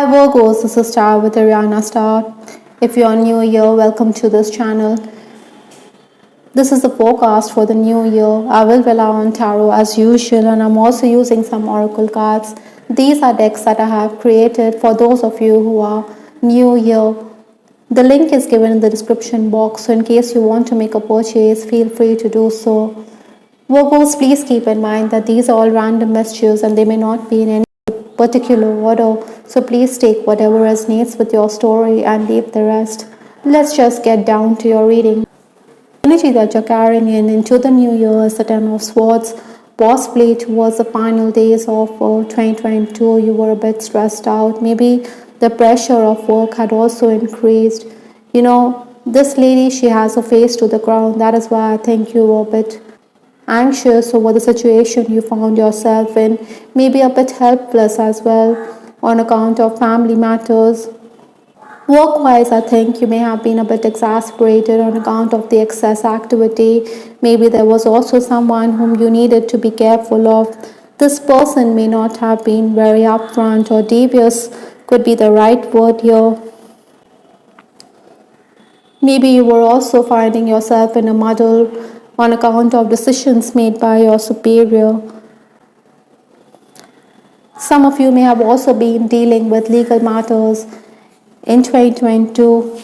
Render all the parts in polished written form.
Hi Virgos, this is Star with Ariana Star. If you're new here, welcome to this channel. This is the forecast for the new year. I will rely on tarot as usual, and I'm also using some oracle cards. These are decks that I have created for those of you who are new here. The link is given in the description box, so in case you want to make a purchase, feel free to do so. Virgos, please keep in mind that these are all random messages and they may not be in any particular order, so please take whatever resonates with your story and leave the rest. Let's just get down to your reading. The energy that you're carrying into the new year is the Ten of Swords. Possibly towards the final days of 2022, you were a bit stressed out. Maybe the pressure of work had also increased. This lady, she has her face to the ground. That is why I think you were a bit anxious over the situation you found yourself in, maybe a bit helpless as well on account of family matters. Work-wise, I think you may have been a bit exasperated on account of the excess activity. Maybe there was also someone whom you needed to be careful of. This person may not have been very upfront or devious, could be the right word here. Maybe you were also finding yourself in a muddle on account of decisions made by your superior. Some of you may have also been dealing with legal matters in 2022.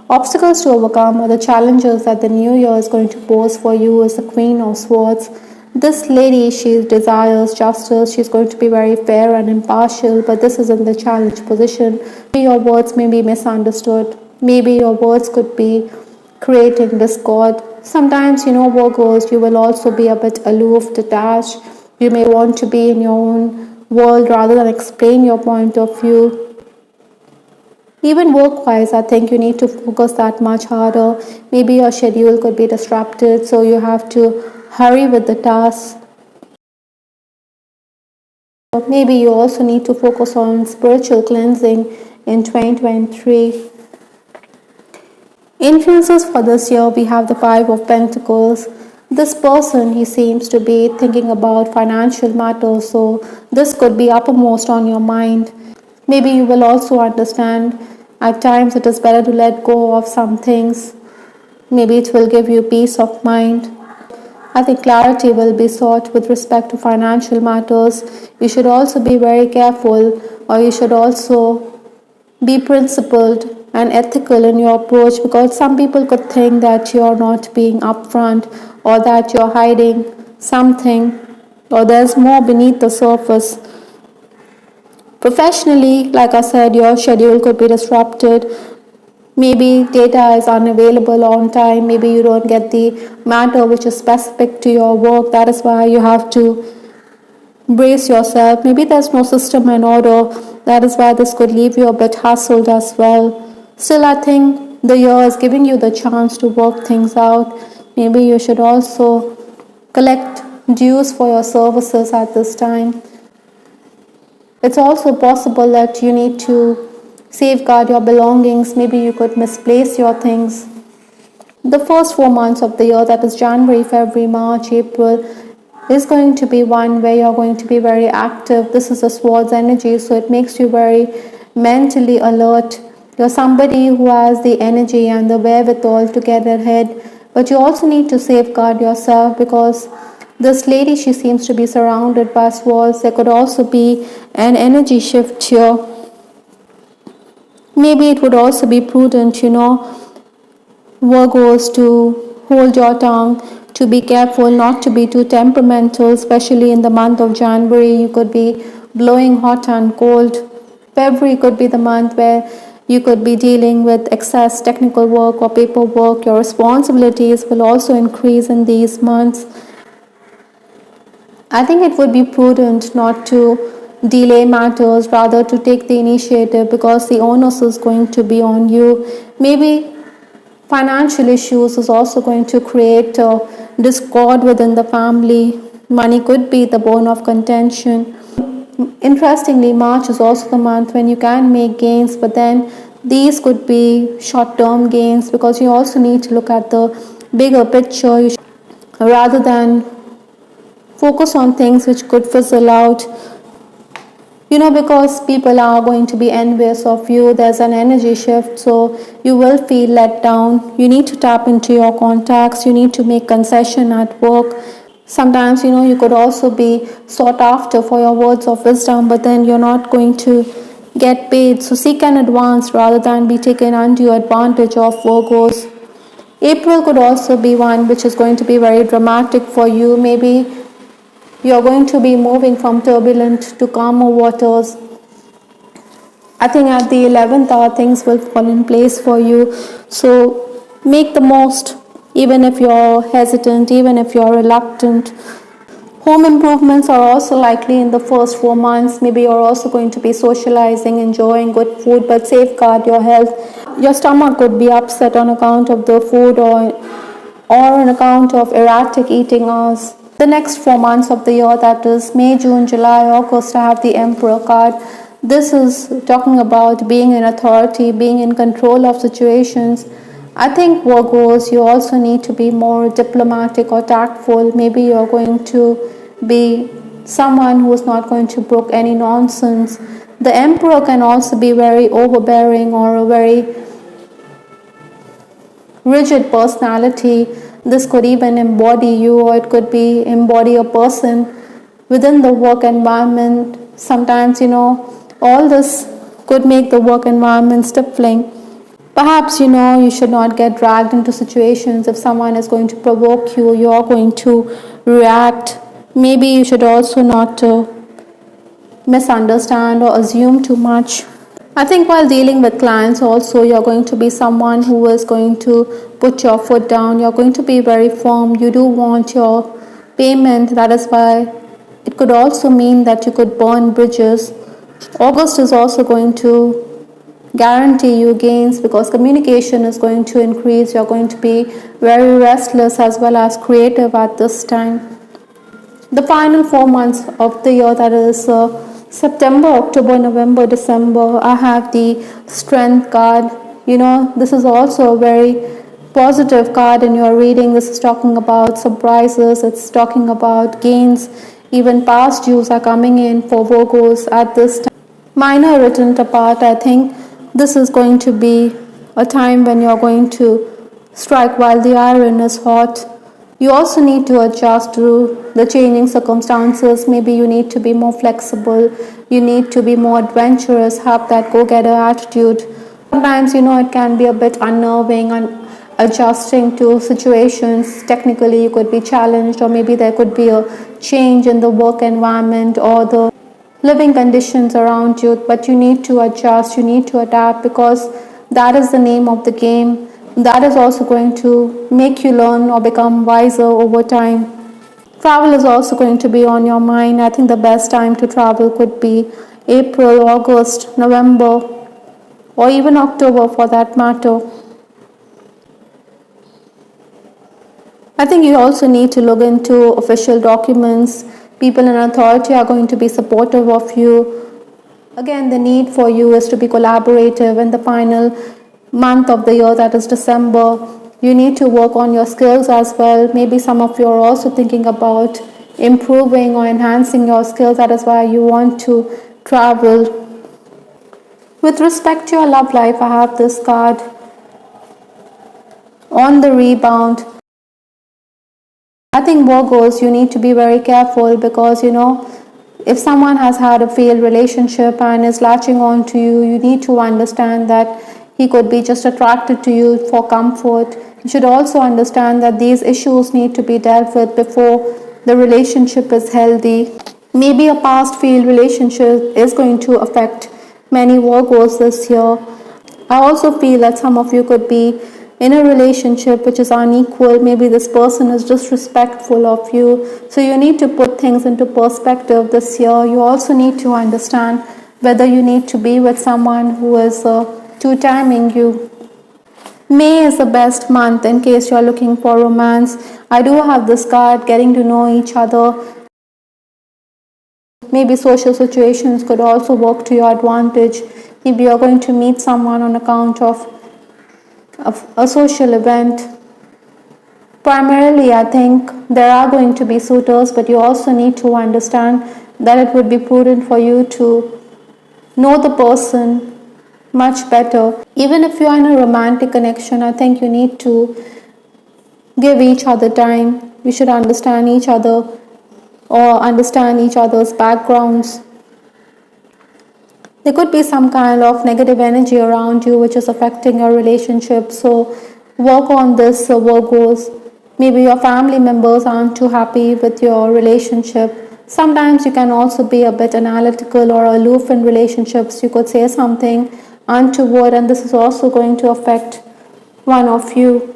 Obstacles to overcome or the challenges that the new year is going to pose for you is the Queen of Swords. This lady, she desires justice. She's going to be very fair and impartial, but this is in the challenge position. Maybe your words may be misunderstood. Maybe your words could be creating discord. Sometimes, Virgos, you will also be a bit aloof, detached. You may want to be in your own world rather than explain your point of view. Even work-wise, I think you need to focus that much harder. Maybe your schedule could be disrupted, so you have to hurry with the tasks. Maybe you also need to focus on spiritual cleansing in 2023. Influences for this year, we have the Five of Pentacles. This person, he seems to be thinking about financial matters, so this could be uppermost on your mind. Maybe you will also understand at times it is better to let go of some things. Maybe it will give you peace of mind. I think clarity will be sought with respect to financial matters. You should also be very careful, or you should also be principled and ethical in your approach, because some people could think that you're not being upfront or that you're hiding something or there's more beneath the surface. Professionally, like I said, your schedule could be disrupted. Maybe data is unavailable on time. Maybe you don't get the matter which is specific to your work. That is why you have to brace yourself. Maybe there's no system and order. That is why this could leave you a bit hustled as well. Still, I think the year is giving you the chance to work things out. Maybe you should also collect dues for your services at this time. It's also possible that you need to safeguard your belongings. Maybe you could misplace your things. The first 4 months of the year, that is January, February, March, April, is going to be one where you're going to be very active. This is a Swords energy, so it makes you very mentally alert. You're somebody who has the energy and the wherewithal to get ahead, but you also need to safeguard yourself, because this lady, she seems to be surrounded by swords. There could also be an energy shift here. Maybe it would also be prudent, Virgos, to hold your tongue, to be careful not to be too temperamental, especially in the month of January. You could be blowing hot and cold. February could be the month where you could be dealing with excess technical work or paperwork. Your responsibilities will also increase in these months. I think it would be prudent not to delay matters, rather to take the initiative, because the onus is going to be on you. Maybe financial issues is also going to create discord within the family. Money could be the bone of contention. Interestingly, March is also the month when you can make gains, but then these could be short-term gains, because you also need to look at the bigger picture rather than focus on things which could fizzle out. Because people are going to be envious of you, there's an energy shift, so you will feel let down. You need to tap into your contacts, you need to make concession at work. Sometimes you could also be sought after for your words of wisdom, but then you're not going to get paid, so seek an advance rather than be taken undue advantage of, Virgos. April could also be one which is going to be very dramatic for you. Maybe you're going to be moving from turbulent to calmer waters. I think at the 11th hour things will fall in place for you. So make the most, even if you're hesitant, even if you're reluctant. Home improvements are also likely in the first 4 months. Maybe you're also going to be socializing, enjoying good food, but safeguard your health. Your stomach could be upset on account of the food or on account of erratic eating hours. The next 4 months of the year, that is May, June, July, August, I have the Emperor card. This is talking about being in authority, being in control of situations. I think, Virgos, you also need to be more diplomatic or tactful. Maybe you're going to be someone who is not going to brook any nonsense. The Emperor can also be very overbearing or a very rigid personality. This could even embody you, or it could be embody a person within the work environment. Sometimes, all this could make the work environment stifling. Perhaps, you should not get dragged into situations. If someone is going to provoke you, you're going to react. Maybe you should also not misunderstand or assume too much. I think while dealing with clients also, you're going to be someone who is going to put your foot down. You're going to be very firm. You do want your payment. That is why it could also mean that you could burn bridges. August is also going to guarantee you gains because communication is going to increase. You're going to be very restless as well as creative at this time. The final 4 months of the year, that is September, October, November, December, I have the Strength card. This is also a very positive card in your reading. This is talking about surprises, it's talking about gains. Even past dues are coming in for Virgos at this time. Minor written apart, I think this is going to be a time when you're going to strike while the iron is hot. You also need to adjust to the changing circumstances. Maybe you need to be more flexible. You need to be more adventurous, have that go-getter attitude. Sometimes, it can be a bit unnerving and adjusting to situations. Technically, you could be challenged, or maybe there could be a change in the work environment or the living conditions around you. But you need to adjust, you need to adapt, because that is the name of the game. That is also going to make you learn or become wiser over time. Travel is also going to be on your mind. I think the best time to travel could be April, August, November, or even October for that matter. I think you also need to look into official documents. People in authority are going to be supportive of you. Again, the need for you is to be collaborative in the final month of the year, that is December. You need to work on your skills as well. Maybe some of you are also thinking about improving or enhancing your skills. That is why you want to travel. With respect to your love life, I have this card on the rebound. I think, Virgos, you need to be very careful because, if someone has had a failed relationship and is latching on to you, you need to understand that he could be just attracted to you for comfort. You should also understand that these issues need to be dealt with before the relationship is healthy. Maybe a past failed relationship is going to affect many Virgos this year. I also feel that some of you could be in a relationship which is unequal. Maybe this person is disrespectful of you. So you need to put things into perspective this year. You also need to understand whether you need to be with someone who is two-timing you. May is the best month in case you are looking for romance. I do have this card, getting to know each other. Maybe social situations could also work to your advantage. Maybe you're going to meet someone on account of a social event. Primarily, I think there are going to be suitors, but you also need to understand that it would be prudent for you to know the person much better. Even if you are in a romantic connection, I think you need to give each other time. You should understand each other or understand each other's backgrounds. There could be some kind of negative energy around you which is affecting your relationship. So work on this, Virgos. Maybe your family members aren't too happy with your relationship. Sometimes you can also be a bit analytical or aloof in relationships. You could say something untoward, and this is also going to affect one of you.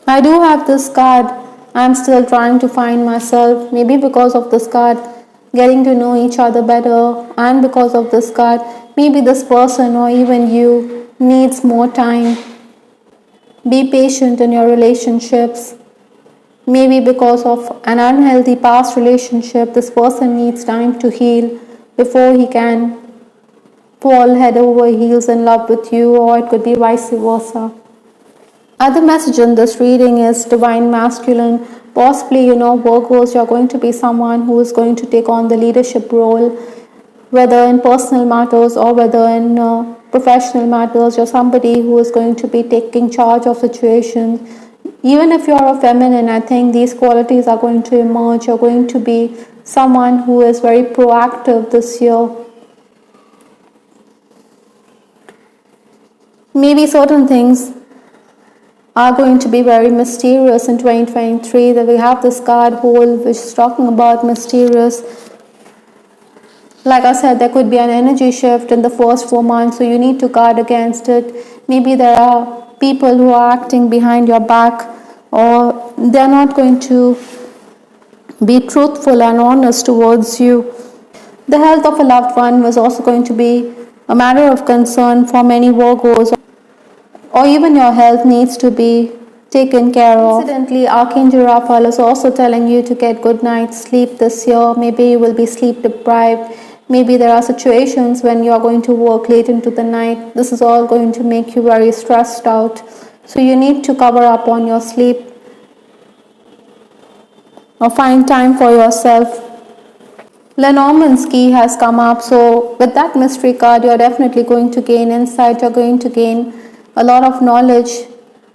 I do have this card. I'm still trying to find myself. Maybe because of this card, getting to know each other better, and because of this card, maybe this person or even you needs more time. Be patient in your relationships. Maybe because of an unhealthy past relationship, this person needs time to heal before he can fall head over heels in love with you, or it could be vice versa. Other message in this reading is divine masculine. Possibly, Virgos, you're going to be someone who is going to take on the leadership role, whether in personal matters or whether in professional matters. You're somebody who is going to be taking charge of situations. Even if you're a feminine, I think these qualities are going to emerge. You're going to be someone who is very proactive this year. Maybe certain things are going to be very mysterious in 2023. That we have this card hole which is talking about mysterious. Like I said, there could be an energy shift in the first 4 months, so you need to guard against it. Maybe there are people who are acting behind your back, or they're not going to be truthful and honest towards you. The health of a loved one was also going to be a matter of concern for many Virgos, or even your health needs to be taken care of. Incidentally, Archangel Raphael is also telling you to get good night's sleep this year. Maybe you will be sleep deprived. Maybe there are situations when you are going to work late into the night. This is all going to make you very stressed out. So you need to cover up on your sleep or find time for yourself. Lenormand's key has come up. So with that mystery card, you're definitely going to gain insight. You're going to gain a lot of knowledge.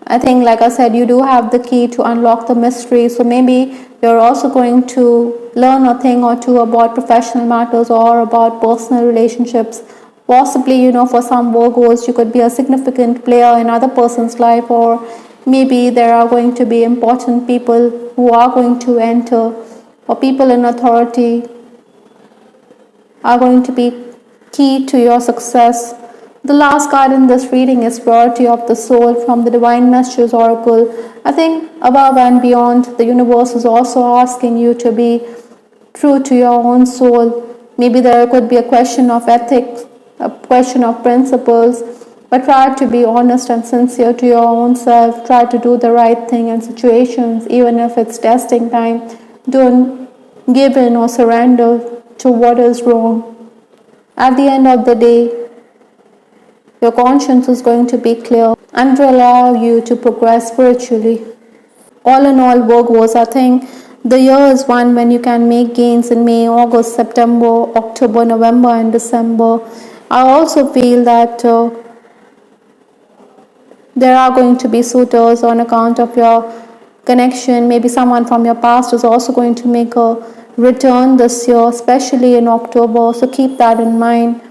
I think, like I said, you do have the key to unlock the mystery. So maybe you're also going to learn a thing or two about professional matters or about personal relationships. Possibly, for some Virgos, you could be a significant player in other person's life, or maybe there are going to be important people who are going to enter, or people in authority are going to be key to your success. The last card in this reading is Purity of the Soul from the Divine Messages Oracle. I think above and beyond, the universe is also asking you to be true to your own soul. Maybe there could be a question of ethics, a question of principles, but try to be honest and sincere to your own self. Try to do the right thing in situations, even if it's testing time. Don't give in or surrender to what is wrong. At the end of the day, your conscience is going to be clear and will allow you to progress spiritually. All in all, Virgos, I think the year is one when you can make gains in May, August, September, October, November, and December. I also feel that there are going to be suitors on account of your connection. Maybe someone from your past is also going to make a return this year, especially in October. So keep that in mind.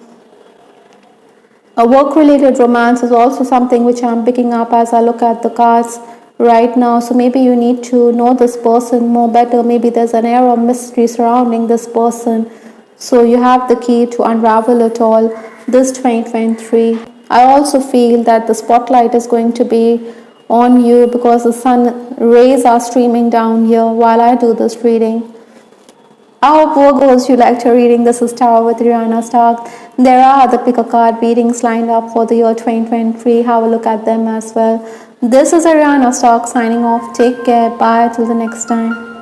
A work-related romance is also something which I'm picking up as I look at the cards right now. So maybe you need to know this person more better. Maybe there's an air of mystery surrounding this person. So you have the key to unravel it all this 2023. I also feel that the spotlight is going to be on you because the sun rays are streaming down here while I do this reading. I hope Virgos you liked your reading. This is Tarot with Ariana Stark. There are other pick a card readings lined up for the year 2023. Have a look at them as well. This is Ariana Stark signing off. Take care. Bye till the next time.